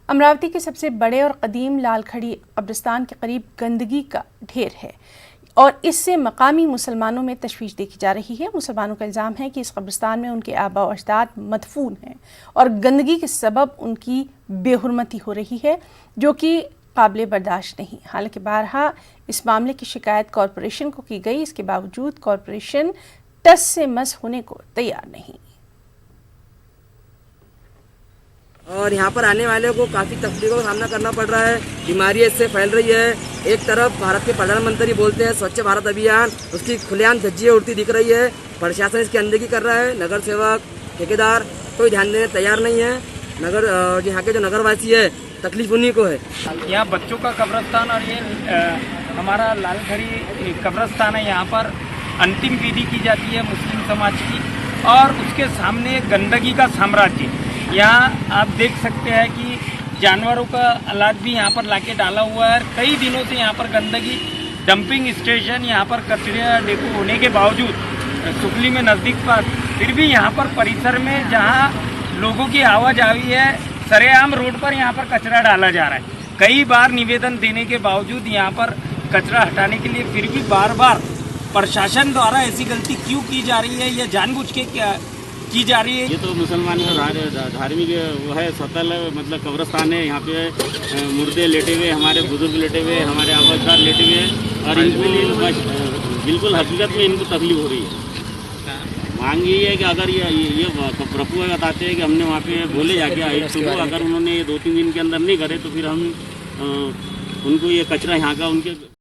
अमरावती के सबसे बड़े और कदीम लालखड़ी कब्रिस्तान के करीब गंदगी का ढेर है और इससे मकामी मुसलमानों में तशवीश देखी जा रही है। मुसलमानों का इल्ज़ाम है कि इस कब्रिस्तान में उनके आबा और अजदाद मदफून हैं और गंदगी के सबब उनकी बेहुरमती हो रही है, जो कि काबिल बर्दाश्त नहीं। हालांकि बारहा इस मामले की शिकायत कॉरपोरेशन को की गई, इसके बावजूद कॉरपोरेशन टस से मस होने को तैयार नहीं। और यहाँ पर आने वाले को काफ़ी तकलीफों का सामना करना पड़ रहा है। बीमारियाँ इससे फैल रही है। एक तरफ भारत के प्रधानमंत्री बोलते हैं स्वच्छ भारत अभियान, उसकी खुलेआम धज्जियाँ उड़ती दिख रही है। प्रशासन इसकी अनदेखी कर रहा है। नगर सेवक, ठेकेदार कोई ध्यान देने तैयार नहीं है। यहाँ के जो नगरवासी है तकलीफ उन्हीं को है। यहाँ बच्चों का कब्रिस्तान और ये हमारा लालखड़ी कब्रिस्तान है। यहाँ पर अंतिम विधि की जाती है मुस्लिम समाज की, और उसके सामने गंदगी का साम्राज्य। यहाँ आप देख सकते हैं कि जानवरों का अलाज भी यहाँ पर लाके डाला हुआ है। कई दिनों से यहाँ पर गंदगी, डंपिंग स्टेशन यहाँ पर कचरे डेपो होने के बावजूद सुकली में नज़दीक पर, फिर भी यहाँ पर परिसर में जहाँ लोगों की आवाजाही है, सरेआम रोड पर यहाँ पर कचरा डाला जा रहा है। कई बार निवेदन देने के बावजूद यहाँ पर कचरा हटाने के लिए फिर भी बार बार प्रशासन द्वारा ऐसी गलती क्यों की जा रही है, यह जानबूझ के क्या की जा रही है। ये तो मुसलमान का धार्मिक वो है, सतल मतलब कब्रिस्तान है। यहाँ पे मुर्दे लेटे हुए, हमारे बुजुर्ग लेटे हुए, हमारे आवाज़दार लेटे हुए, और इनको बिल्कुल हकीकत में इनको तकलीफ हो रही है। मांग यही है कि अगर ये प्रभु बताते हैं कि हमने वहाँ पे बोले जाके सुबह, अगर उन्होंने 2-3 दिन के अंदर नहीं करे तो फिर हम उनको ये कचरा यहाँ का उनके